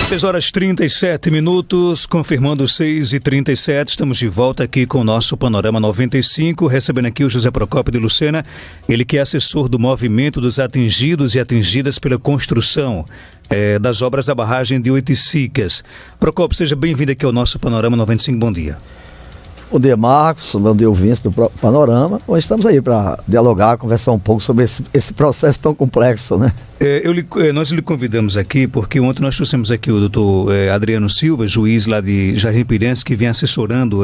6h37, confirmando 6h37, estamos de volta aqui com o nosso Panorama 95, recebendo aqui o José Procópio de Lucena, ele que é assessor do movimento dos atingidos e atingidas pela construção das obras da barragem de Oiticicas. Procópio, seja bem-vindo aqui ao nosso Panorama 95, bom dia. Bom dia, Marcos, bom dia, ouvintes do Panorama. Hoje estamos aí para dialogar, conversar um pouco sobre esse processo tão complexo, né? Nós lhe convidamos aqui porque ontem nós trouxemos aqui o doutor Adriano Silva, juiz lá de Jardim Pirense, que vem assessorando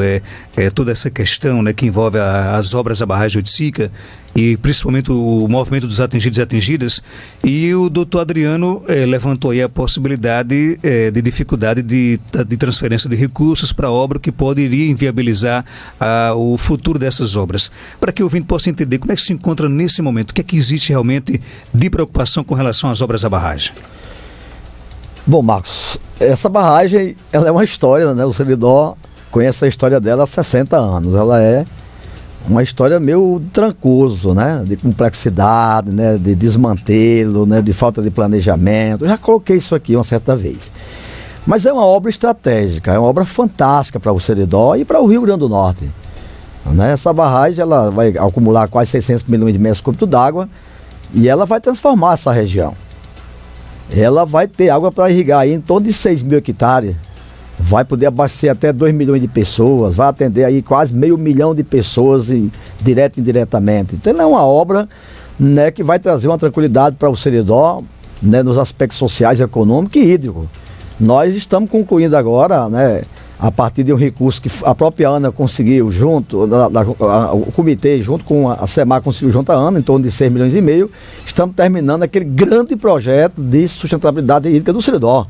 toda essa questão, né, que envolve as obras da barragem Oiticica e principalmente o movimento dos atingidos e atingidas, e o doutor Adriano levantou aí a possibilidade de dificuldade de transferência de recursos para a obra que poderia inviabilizar o futuro dessas obras. Para que o ouvinte possa entender como é que se encontra nesse momento, o que é que existe realmente de preocupação com relação às obras da barragem. Bom, Marcos, essa barragem, ela é uma história, né? O servidor conhece a história dela há 60 anos. Ela é uma história meio trancoso, né? De complexidade, né? De desmantelo, né? De falta de planejamento. Eu já coloquei isso aqui uma certa vez. Mas é uma obra estratégica, é uma obra fantástica para o Seridó e para o Rio Grande do Norte, né? Essa barragem, ela vai acumular quase 600 milhões de metros cúbicos d'água e ela vai transformar essa região. Ela vai ter água para irrigar aí em torno de 6 mil hectares. Vai poder abastecer até 2 milhões de pessoas, vai atender aí quase 500 mil de pessoas, direto e indiretamente. Então é uma obra, né, que vai trazer uma tranquilidade para o Seridó, né, nos aspectos sociais, econômicos e hídricos. Nós estamos concluindo agora, né, a partir de um recurso que a própria ANA conseguiu junto, o comitê junto com a SEMAR conseguiu junto à ANA, em torno de 6 milhões e meio, estamos terminando aquele grande projeto de sustentabilidade hídrica do Seridó.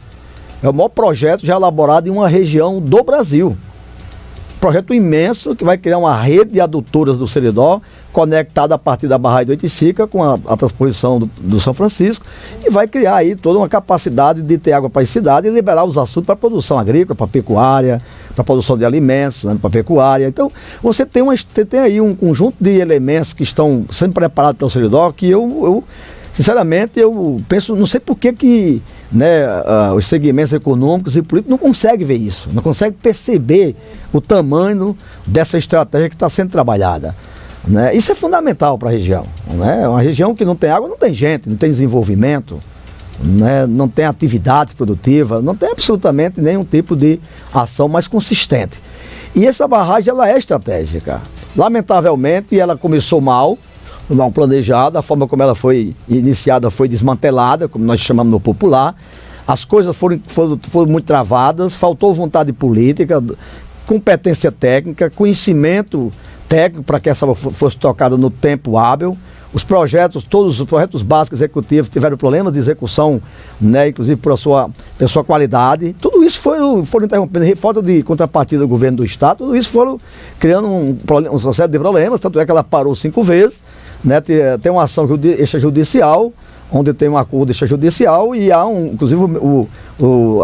É o maior projeto já elaborado em uma região do Brasil. Projeto imenso que vai criar uma rede de adutoras do Seridó, conectada a partir da barragem do Oiticica com a transposição do São Francisco, e vai criar aí toda uma capacidade de ter água para a cidade e liberar os açudes para a produção agrícola, para a pecuária, para a produção de alimentos, né, para a pecuária. Então, você tem aí um conjunto de elementos que estão sendo preparados pelo Seridó que eu sinceramente, eu penso, não sei por que né, os segmentos econômicos e políticos não conseguem ver isso, não conseguem perceber o tamanho dessa estratégia que está sendo trabalhada, né? Isso é fundamental para a região, né? Uma região que não tem água, não tem gente, não tem desenvolvimento, né? Não tem atividades produtivas, não tem absolutamente nenhum tipo de ação mais consistente. E essa barragem, ela é estratégica. Lamentavelmente, ela começou mal planejada, a forma como ela foi iniciada foi desmantelada, como nós chamamos no popular. As coisas foram muito travadas, faltou vontade política, competência técnica, conhecimento técnico para que essa fosse tocada no tempo hábil. Todos os projetos básicos executivos tiveram problemas de execução, né, inclusive por sua qualidade. Tudo isso foram interrompendo, falta de contrapartida do governo do estado, tudo isso foram criando um processo de problemas, tanto é que ela parou 5 vezes, né, tem uma ação extrajudicial, onde tem um acordo extrajudicial e há inclusive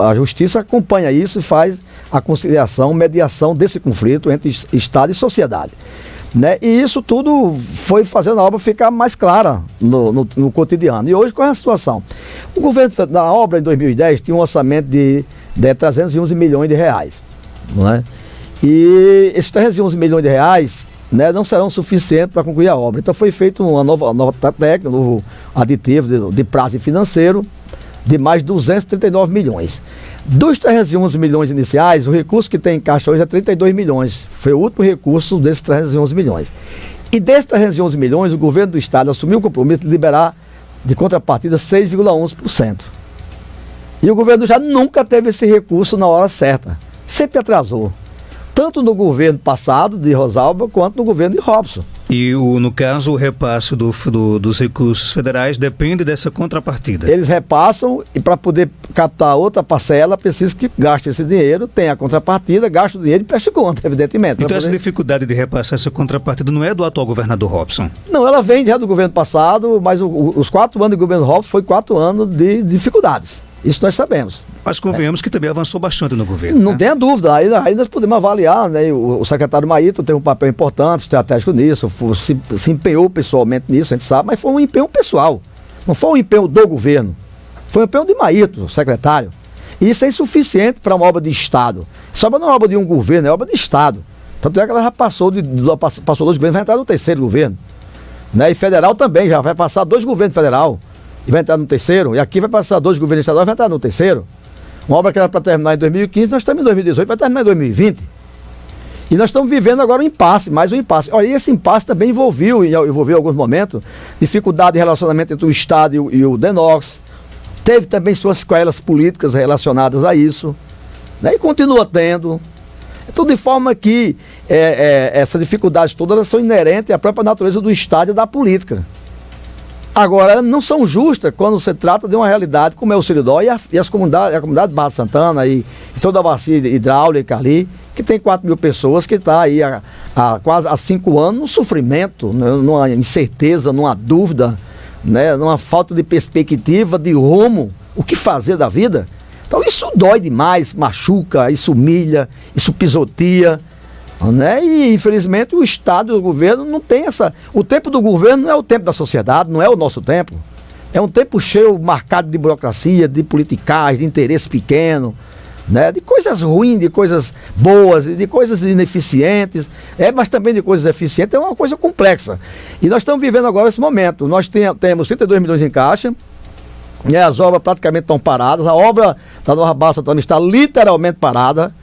a justiça acompanha isso e faz a conciliação, mediação desse conflito entre Estado e sociedade. Né? E isso tudo foi fazendo a obra ficar mais clara no cotidiano. E hoje, qual é a situação? O governo da obra, em 2010, tinha um orçamento de 311 milhões de reais. Né? E esses 311 milhões de reais, né, não serão suficientes para concluir a obra. Então foi feita uma nova técnica, um novo aditivo de prazo financeiro de mais de 239 milhões. Dos 311 milhões iniciais, o recurso que tem em caixa hoje é 32 milhões. Foi o último recurso desses 311 milhões. E desses 311 milhões, o governo do estado assumiu o compromisso de liberar de contrapartida 6,11%. E o governo já nunca teve esse recurso na hora certa. Sempre atrasou. Tanto no governo passado, de Rosalba, quanto no governo de Robson. E, no caso, o repasse dos recursos federais depende dessa contrapartida? Eles repassam e para poder captar outra parcela, precisa que gaste esse dinheiro, tenha a contrapartida, gaste o dinheiro e preste conta, evidentemente. Então essa dificuldade de repassar essa contrapartida não é do atual governador Robson? Não, ela vem já do governo passado, mas os 4 anos do governo Robson foi 4 anos de dificuldades. Isso nós sabemos. Mas convenhamos que também avançou bastante no governo. Não tenha dúvida, aí nós podemos avaliar, né? O secretário Maíto tem um papel importante, estratégico nisso, se empenhou pessoalmente nisso, a gente sabe, mas foi um empenho pessoal, não foi um empenho do governo, foi um empenho de Maíto, secretário. Isso é insuficiente para uma obra de Estado. Essa obra não é obra de um governo, é obra de Estado. Tanto é que ela já passou passou 2 governos, vai entrar no 3º governo. Né? E federal também, já vai passar 2 governos federal e vai entrar no 3º. E aqui vai passar 2 governos estaduais e vai entrar no 3º. Uma obra que era para terminar em 2015, nós estamos em 2018, vai terminar em 2020. E nós estamos vivendo agora um impasse, mais um impasse. Olha, e esse impasse também envolveu em alguns momentos, dificuldade de relacionamento entre o Estado e o DENOX. Teve também suas sequelas políticas relacionadas a isso. Né? E continua tendo. Tudo de forma que essas dificuldades todas elas são inerentes à própria natureza do Estado e da política. Agora, não são justas quando se trata de uma realidade como é o Seridó e a comunidade de Barra Santana e toda a bacia hidráulica ali, que tem 4 mil pessoas, que está aí quase há 5 anos num sofrimento, numa incerteza, numa dúvida, né, numa falta de perspectiva, de rumo, o que fazer da vida. Então isso dói demais, machuca, isso humilha, isso pisoteia, né? E infelizmente o Estado e o governo não tem essa... O tempo do governo não é o tempo da sociedade, não é o nosso tempo. É um tempo cheio, marcado de burocracia, de politicagem, de interesse pequeno, né? De coisas ruins, de coisas boas, de coisas ineficientes, mas também de coisas eficientes. É uma coisa complexa. E nós estamos vivendo agora esse momento. Nós temos 32 milhões em caixa, né? As obras praticamente estão paradas. A obra da Nova Barra Santana está literalmente parada.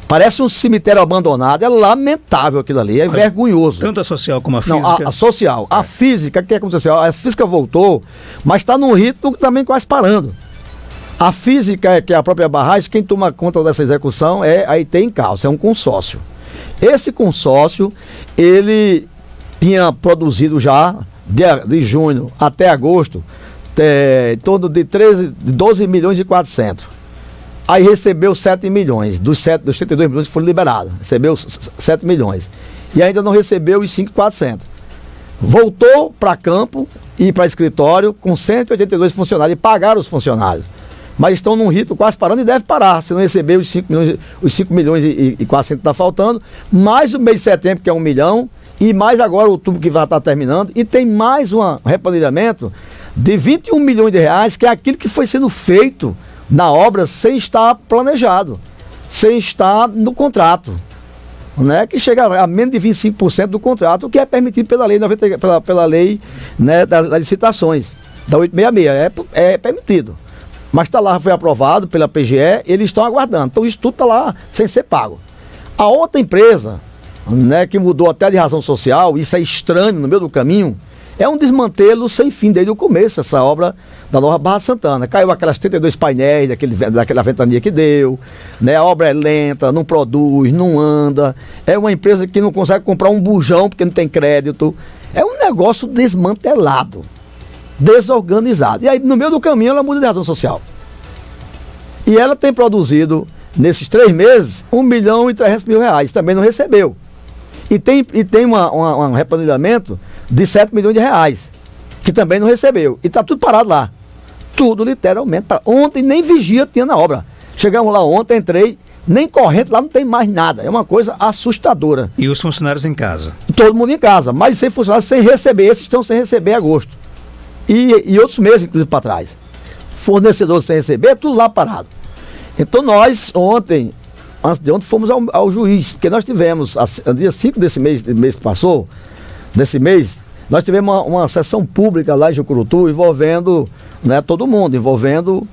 Parece um cemitério abandonado. É lamentável aquilo ali, é vergonhoso. Tanto a social como a física? Não, a social. Certo. A física, o que aconteceu? A física voltou, mas está num ritmo também quase parando. A física, que é a própria barragem, quem toma conta dessa execução é a IT Encalço, é um consórcio. Esse consórcio, ele tinha produzido já, de junho até agosto, em torno de 12 milhões e 400. Aí recebeu 7 milhões, dos 32 milhões que foram liberados, recebeu 7 milhões. E ainda não recebeu os 5.400. Voltou para campo e para escritório com 182 funcionários, e pagaram os funcionários. Mas estão num ritmo quase parando e deve parar, se não receber os 5 milhões e 400 está faltando, mais o mês de setembro, que é 1 milhão, e mais agora o outubro que vai estar terminando, e tem mais um replanejamento de 21 milhões de reais, que é aquilo que foi sendo feito na obra sem estar planejado, sem estar no contrato, né, que chega a menos de 25% do contrato, o que é permitido pela lei, pela lei, né, das licitações, da 866, é permitido. Mas está lá, foi aprovado pela PGE, eles estão aguardando. Então isso tudo está lá sem ser pago. A outra empresa, né, que mudou até de razão social, isso é estranho no meio do caminho, é um desmantelo sem fim desde o começo, essa obra da Nova Barra Santana. Caiu aquelas 32 painéis daquela ventania que deu, né, a obra é lenta, não produz, não anda. É uma empresa que não consegue comprar um bujão porque não tem crédito. É um negócio desmantelado, desorganizado. E aí, no meio do caminho, ela muda de razão social. E ela tem produzido, nesses 3 meses, 1 milhão e 300 mil reais. Também não recebeu. E tem um replanejamento de 7 milhões de reais, que também não recebeu. E está tudo parado lá. Tudo literalmente parado. Ontem nem vigia tinha na obra. Chegamos lá ontem, entrei, nem corrente, lá não tem mais nada. É uma coisa assustadora. E os funcionários em casa? Todo mundo em casa, mas sem funcionários, sem receber. Esses estão sem receber em agosto. E outros meses, inclusive, para trás. Fornecedores sem receber, tudo lá parado. Então nós, antes de ontem, fomos ao juiz, porque nós tivemos, no dia 5 desse mês que passou, nós tivemos uma sessão pública lá em Jucurutu, envolvendo, né, todo mundo, envolvendo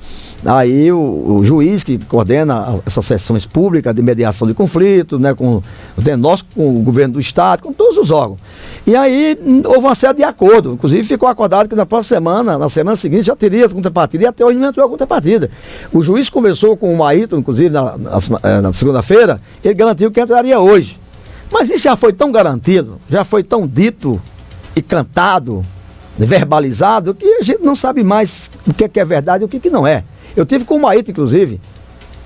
aí o juiz que coordena essas sessões públicas de mediação de conflito, né, com o DENOX, com o governo do estado, com todos os órgãos. E aí houve uma série de acordos, inclusive ficou acordado que na próxima semana, na semana seguinte, já teria contrapartida, e até hoje não entrou a contrapartida. O juiz conversou com o Maíto, inclusive na segunda-feira, ele garantiu que entraria hoje. Mas isso já foi tão garantido, já foi tão dito e cantado, verbalizado, que a gente não sabe mais o que é verdade e o que não é. Eu tive com o Maíto, inclusive,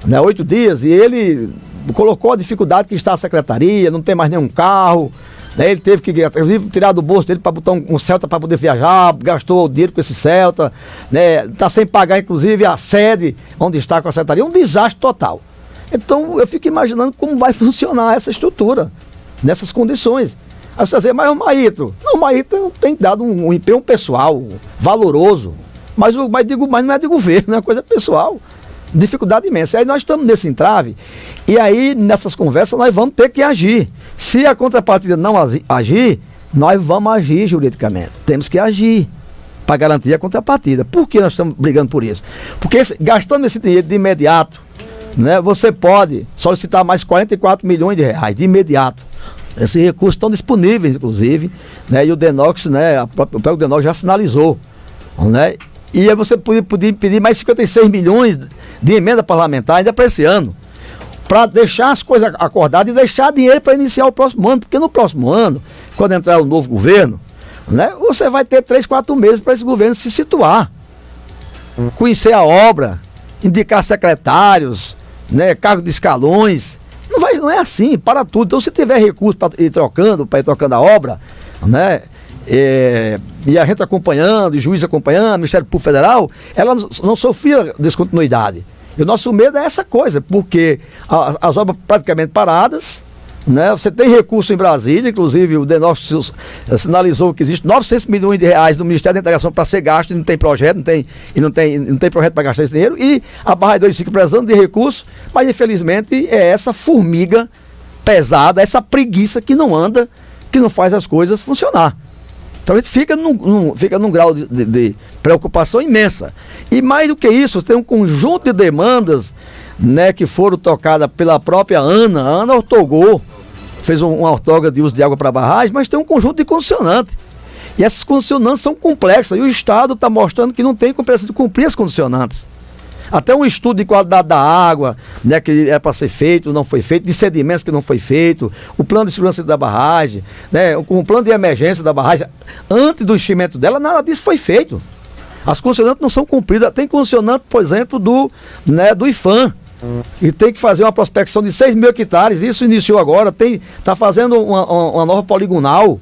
né, 8 dias, e ele colocou a dificuldade que está a secretaria, não tem mais nenhum carro, né, ele teve que, inclusive, tirar do bolso dele para botar um Celta para poder viajar, gastou o dinheiro com esse Celta, né, está sem pagar, inclusive, a sede onde está com a secretaria, um desastre total. Então, eu fico imaginando como vai funcionar essa estrutura, nessas condições. Aí você dizer, mas o Maíto tem dado um empenho pessoal, valoroso, mas não é de governo, é coisa pessoal. Dificuldade imensa. Aí nós estamos nesse entrave, e aí nessas conversas nós vamos ter que agir. Se a contrapartida não agir, nós vamos agir juridicamente. Temos que agir para garantir a contrapartida. Por que nós estamos brigando por isso? Porque gastando esse dinheiro de imediato, né, você pode solicitar mais 44 milhões de reais de imediato. Esses recursos estão disponíveis, inclusive, né, e o DENOX, né, o próprio DENOX já sinalizou, né, e aí você podia pedir mais 56 milhões de emenda parlamentar ainda para esse ano, para deixar as coisas acordadas e deixar dinheiro para iniciar o próximo ano, porque no próximo ano, quando entrar o novo governo, né, você vai ter 3, 4 meses para esse governo se situar, conhecer a obra, indicar secretários, né, cargo de escalões. Não é assim, para tudo. Então, se tiver recurso para ir trocando a obra, né, e a gente acompanhando, o juiz acompanhando, o Ministério Público Federal, ela não sofria descontinuidade. E o nosso medo é essa coisa, porque as obras praticamente paradas, né, você tem recurso em Brasília, inclusive o DENOX sinalizou que existe 900 milhões de reais no Ministério da Integração para ser gasto, e não tem projeto, não tem projeto para gastar esse dinheiro, e a Barra de 25 precisando de recursos, mas infelizmente é essa formiga pesada, essa preguiça que não anda, que não faz as coisas funcionar. Então a gente fica num grau de preocupação imensa. E mais do que isso, tem um conjunto de demandas, né, que foram tocadas pela própria ANA. A ANA ortogou, fez uma ortoga de uso de água para barragem, mas tem um conjunto de condicionantes. E essas condicionantes são complexas, e o Estado está mostrando que não tem competência de cumprir as condicionantes. Até um estudo de qualidade da água, né, que era para ser feito, não foi feito, de sedimentos que não foi feito, o plano de segurança da barragem, né, o plano de emergência da barragem, antes do enchimento dela, nada disso foi feito. As condicionantes não são cumpridas. Tem condicionante, por exemplo, do IFAM, e tem que fazer uma prospecção de 6 mil hectares. Isso iniciou agora, está fazendo uma nova poligonal.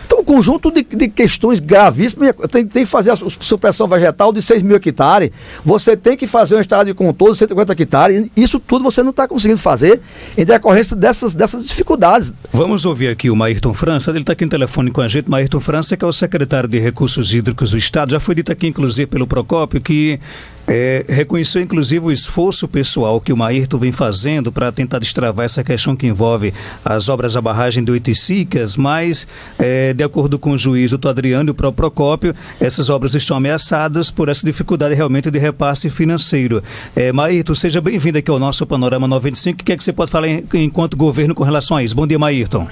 Então, um conjunto de questões gravíssimas. Tem que fazer a supressão vegetal de 6 mil hectares. Você tem que fazer uma estrada de contorno de 150 hectares. Isso tudo você não está conseguindo fazer em decorrência dessas dificuldades. Vamos ouvir aqui o Maírton França. Ele está aqui no telefone com a gente. Maírton França, que é o secretário de Recursos Hídricos do Estado. Já foi dito aqui, inclusive, pelo Procópio, que reconheceu, inclusive, o esforço pessoal que o Maírton vem fazendo para tentar destravar essa questão que envolve as obras da barragem de Oiticicas, mas, de acordo com o juiz doutor Adriano e o próprio Procópio, essas obras estão ameaçadas por essa dificuldade realmente de repasse financeiro. Maírton, seja bem-vindo aqui ao nosso Panorama 95. O que é que você pode falar enquanto governo com relação a isso? Bom dia, Maírton.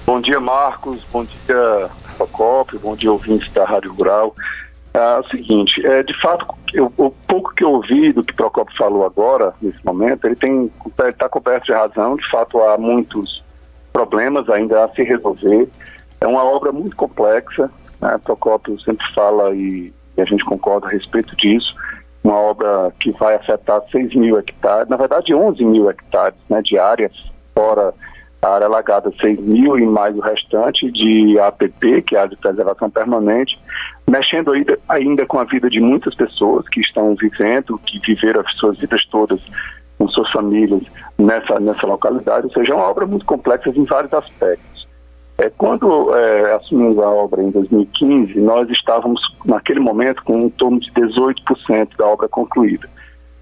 Bom dia, Marcos. Bom dia, Procópio. Bom dia, ouvintes da Rádio Rural. É o seguinte, de fato, o pouco que eu ouvi do que o Procópio falou agora, nesse momento, ele está coberto de razão. De fato, há muitos problemas ainda a se resolver. É uma obra muito complexa, né? Procópio sempre fala e a gente concorda a respeito disso. Uma obra que vai afetar 6 mil hectares, na verdade 11 mil hectares, né, de área, fora a área alagada 6 mil e mais o restante de APP, que é a área de preservação permanente, mexendo ainda com a vida de muitas pessoas que estão vivendo, que viveram as suas vidas todas com suas famílias nessa localidade. Ou seja, é uma obra muito complexa em vários aspectos. Quando assumimos a obra em 2015, nós estávamos, naquele momento, com em torno de 18% da obra concluída.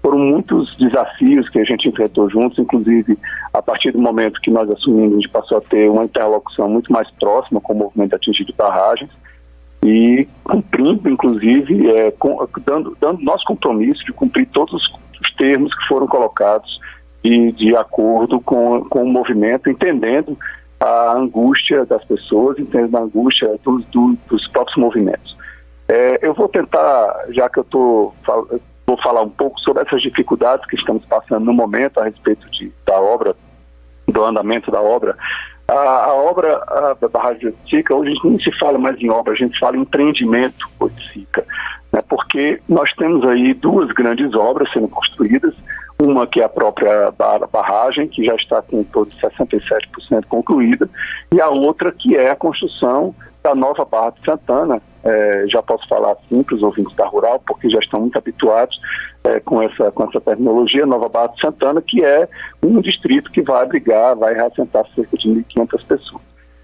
Foram muitos desafios que a gente enfrentou juntos, inclusive a partir do momento que nós assumimos, a gente passou a ter uma interlocução muito mais próxima com o movimento atingido de barragens e cumprindo, inclusive, dando nosso compromisso de cumprir todos os termos que foram colocados e de acordo com o movimento, entendendo a angústia das pessoas, entendendo a angústia dos próprios movimentos. Eu vou tentar, já que eu vou falar um pouco sobre essas dificuldades que estamos passando no momento a respeito da obra, do andamento da obra. A obra da barragem de Oiticica, hoje a gente nem se fala mais em obra, a gente fala em empreendimento Oiticica, né? Porque nós temos aí duas grandes obras sendo construídas, uma que é a própria barragem, que já está com todo 67% concluída, e a outra que é a construção da nova Barra de Santana. Já posso falar assim para os ouvintes da Rural, porque já estão muito habituados com essa terminologia, Nova Barra de Santana, que é um distrito que vai abrigar, vai reassentar cerca de 1.500 pessoas.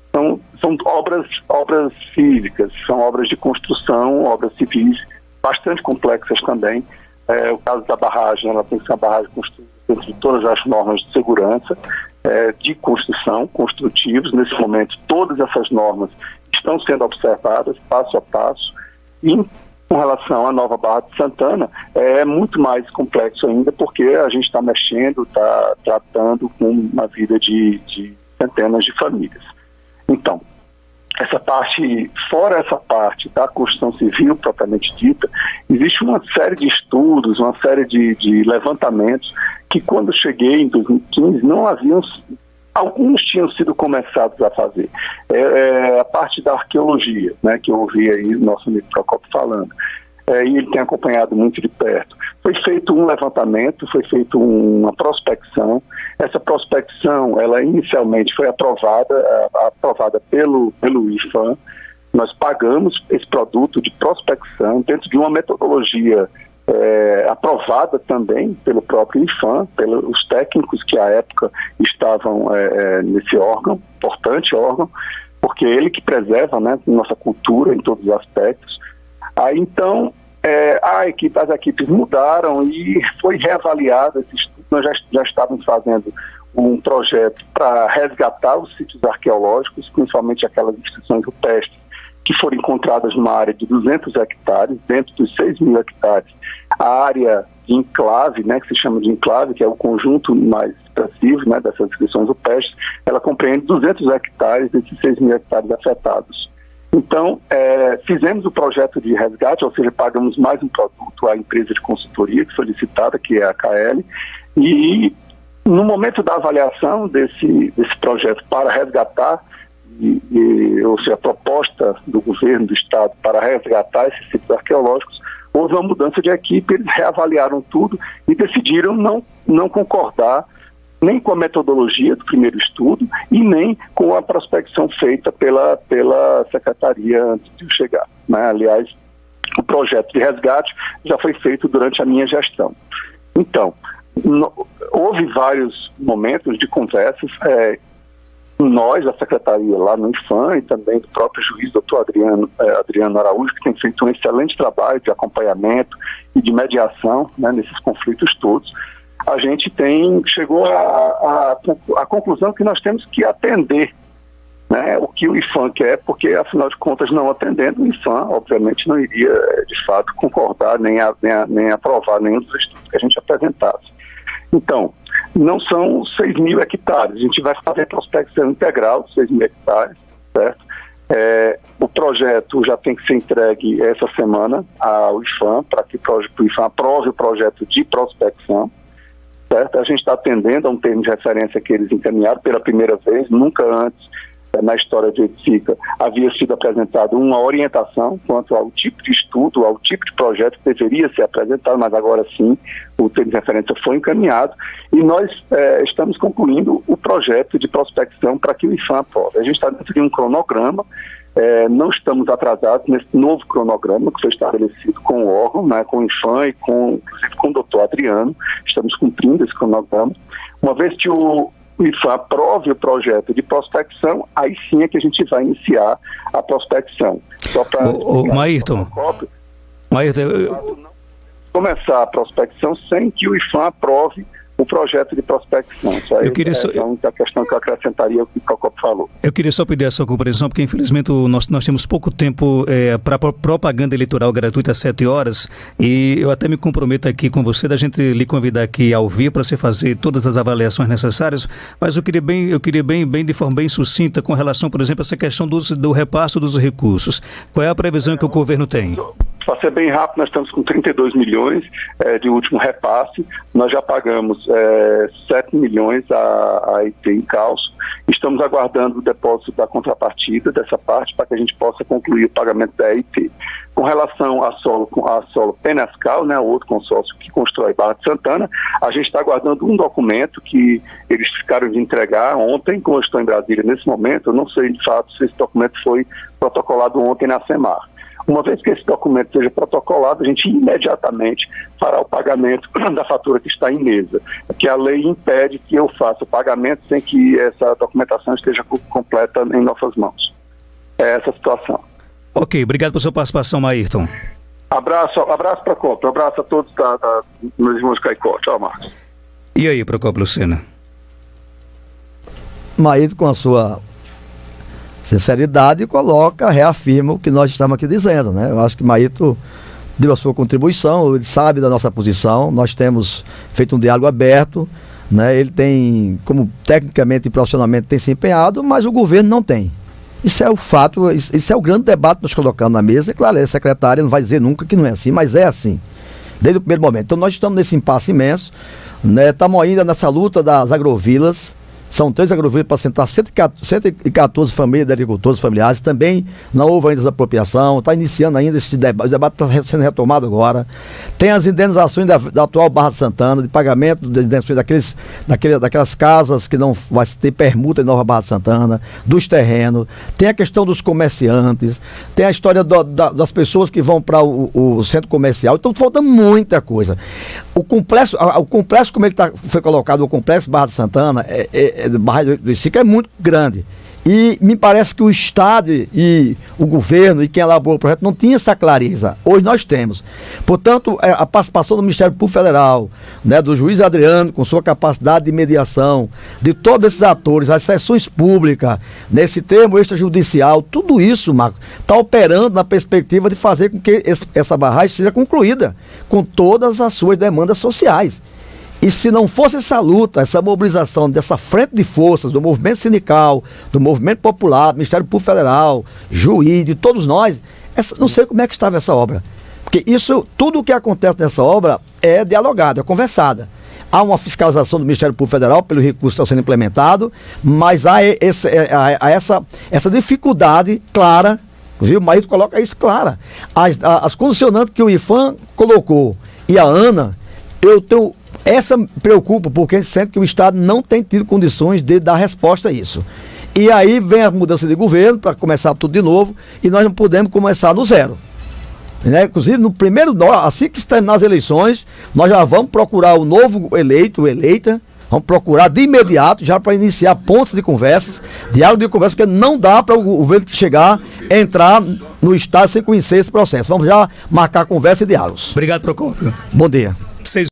Então, são obras físicas, são obras de construção, obras civis, bastante complexas também, O caso da barragem, ela tem que ser uma barragem construída dentro de todas as normas de segurança, de construção, construtivos. Nesse momento, todas essas normas estão sendo observadas passo a passo. E com relação à nova Barra de Santana, é muito mais complexo ainda, porque a gente está mexendo, está tratando com uma vida de centenas de famílias. Então, fora essa parte da construção civil propriamente dita, existe uma série de estudos, uma série de levantamentos que, quando eu cheguei em 2015, não haviam, alguns tinham sido começados a fazer. A parte da arqueologia, né, que eu ouvi aí o nosso amigo Procopio falando, e ele tem acompanhado muito de perto. Foi feito um levantamento, foi feita uma prospecção. Essa prospecção, ela inicialmente foi aprovada pelo IFAM. Nós pagamos esse produto de prospecção dentro de uma metodologia aprovada também pelo próprio IFAM, pelos técnicos que à época estavam nesse órgão, importante órgão, porque é ele que preserva, né, nossa cultura em todos os aspectos. Aí então as equipes mudaram e foi reavaliado esse estudo. Nós já estávamos fazendo um projeto para resgatar os sítios arqueológicos, principalmente aquelas inscrições rupestres que foram encontradas numa área de 200 hectares, dentro dos 6.000 hectares. A área de enclave, né, que se chama de enclave, que é o conjunto mais expressivo, né, dessas inscrições rupestres, ela compreende 200 hectares desses 6.000 hectares afetados. Então, fizemos o projeto de resgate, ou seja, pagamos mais um produto à empresa de consultoria que foi licitada, que é a KL, e no momento da avaliação desse projeto para resgatar, ou seja, a proposta do governo do estado para resgatar esses sítios arqueológicos, houve uma mudança de equipe, eles reavaliaram tudo e decidiram não concordar nem com a metodologia do primeiro estudo e nem com a prospecção feita pela secretaria antes de eu chegar, né? Aliás, o projeto de resgate já foi feito durante a minha gestão. Então, houve vários momentos de conversas, nós, a secretaria lá no IFAM e também do próprio juiz, doutor Adriano Araújo, que tem feito um excelente trabalho de acompanhamento e de mediação, né, nesses conflitos todos. A gente chegou à conclusão que nós temos que atender, né, o que o IFAM quer, porque, afinal de contas, não atendendo, o IFAM, obviamente, não iria, de fato, concordar nem aprovar nenhum dos estudos que a gente apresentasse. Então, não são 6.000 hectares, a gente vai fazer prospecção integral de 6.000 hectares, certo? O projeto já tem que ser entregue essa semana ao IFAM, para que o IFAM aprove o projeto de prospecção. Certo? A gente está atendendo a um termo de referência que eles encaminharam pela primeira vez, nunca antes na história de Edifica havia sido apresentada uma orientação quanto ao tipo de estudo, ao tipo de projeto que deveria ser apresentado, mas agora sim o termo de referência foi encaminhado e nós estamos concluindo o projeto de prospecção para que o IFAM aprove. A gente está dentro de um cronograma. Não estamos atrasados nesse novo cronograma que foi estabelecido com o órgão, né, com o IFAM e inclusive com o doutor Adriano. Estamos cumprindo esse cronograma. Uma vez que o IFAM aprove o projeto de prospecção, aí sim é que a gente vai iniciar a prospecção. Só para Maírton, começar a prospecção sem que o IFAM aprove o projeto de prospecção. Isso aí é a única questão que eu acrescentaria o que o Procopio falou. Eu queria só pedir a sua compreensão, porque infelizmente nós temos pouco tempo para propaganda eleitoral gratuita às 7 horas, e eu até me comprometo aqui com você da gente lhe convidar aqui ao vivo para você fazer todas as avaliações necessárias, mas eu queria bem de forma bem sucinta com relação, por exemplo, a essa questão do repasse dos recursos. Qual é a previsão que o governo tem? Para ser bem rápido, nós estamos com 32 milhões de último repasse. Nós já pagamos 7 milhões à IT em calço. Estamos aguardando o depósito da contrapartida dessa parte para que a gente possa concluir o pagamento da IT. Com relação a Solo Penascal, né, o outro consórcio que constrói Barra de Santana, a gente está aguardando um documento que eles ficaram de entregar ontem, como eu estou em Brasília nesse momento. Eu não sei de fato se esse documento foi protocolado ontem na SEMAR. Uma vez que esse documento seja protocolado, a gente imediatamente fará o pagamento da fatura que está em mesa, porque a lei impede que eu faça o pagamento sem que essa documentação esteja completa em nossas mãos. É essa a situação. Ok, obrigado pela sua participação, Maírton. Abraço Procópio, abraço a todos meus irmãos de Caicó. Tchau, Marcos. E aí, Procópio Lucena? Maíto, com a sua sinceridade, reafirma o que nós estamos aqui dizendo, né? Eu acho que Maíto deu a sua contribuição, ele sabe da nossa posição, nós temos feito um diálogo aberto, né? Ele tem, como tecnicamente e profissionalmente tem se empenhado, mas o governo não tem. Isso é o fato, isso é o grande debate que nós colocamos na mesa, e claro, a secretária não vai dizer nunca que não é assim, mas é assim, desde o primeiro momento. Então nós estamos nesse impasse imenso, né? Estamos ainda nessa luta das agrovilas. São 3 agrovilas para sentar 114 famílias de agricultores familiares. Também não houve ainda desapropriação. Está iniciando ainda esse debate. O debate está sendo retomado agora. Tem as indenizações da atual Barra de Santana, de pagamento de indenizações daquelas casas que não vai ter permuta em Nova Barra de Santana, dos terrenos. Tem a questão dos comerciantes. Tem a história das pessoas que vão para o centro comercial. Então falta muita coisa. O complexo como ele foi colocado, o complexo Barra de Santana, Barra do Icica é muito grande. E me parece que o Estado e o governo e quem elaborou o projeto não tinha essa clareza. Hoje nós temos. Portanto, a participação do Ministério Público Federal, né, do juiz Adriano, com sua capacidade de mediação, de todos esses atores, as sessões públicas, nesse termo extrajudicial, tudo isso, Marco, está operando na perspectiva de fazer com que essa barragem seja concluída, com todas as suas demandas sociais. E se não fosse essa luta, essa mobilização dessa frente de forças, do movimento sindical, do movimento popular, do Ministério Público Federal, juiz, de todos nós, não sei como é que estava essa obra. Porque tudo o que acontece nessa obra é dialogado, é conversada. Há uma fiscalização do Ministério Público Federal pelo recurso que está sendo implementado, mas há essa dificuldade clara, viu? O Maíto coloca isso clara. As condicionantes que o IFAM colocou e a ANA, essa me preocupa, porque a gente sente que o Estado não tem tido condições de dar resposta a isso. E aí vem a mudança de governo para começar tudo de novo, e nós não podemos começar no zero. Né? Inclusive, no primeiro, assim que terminar as eleições, nós já vamos procurar o novo eleito, eleita, vamos procurar de imediato, já para iniciar pontos de conversas, diálogo de conversa, porque não dá para o governo que chegar entrar no Estado sem conhecer esse processo. Vamos já marcar conversa e diálogos. Obrigado, Procópio. Bom dia.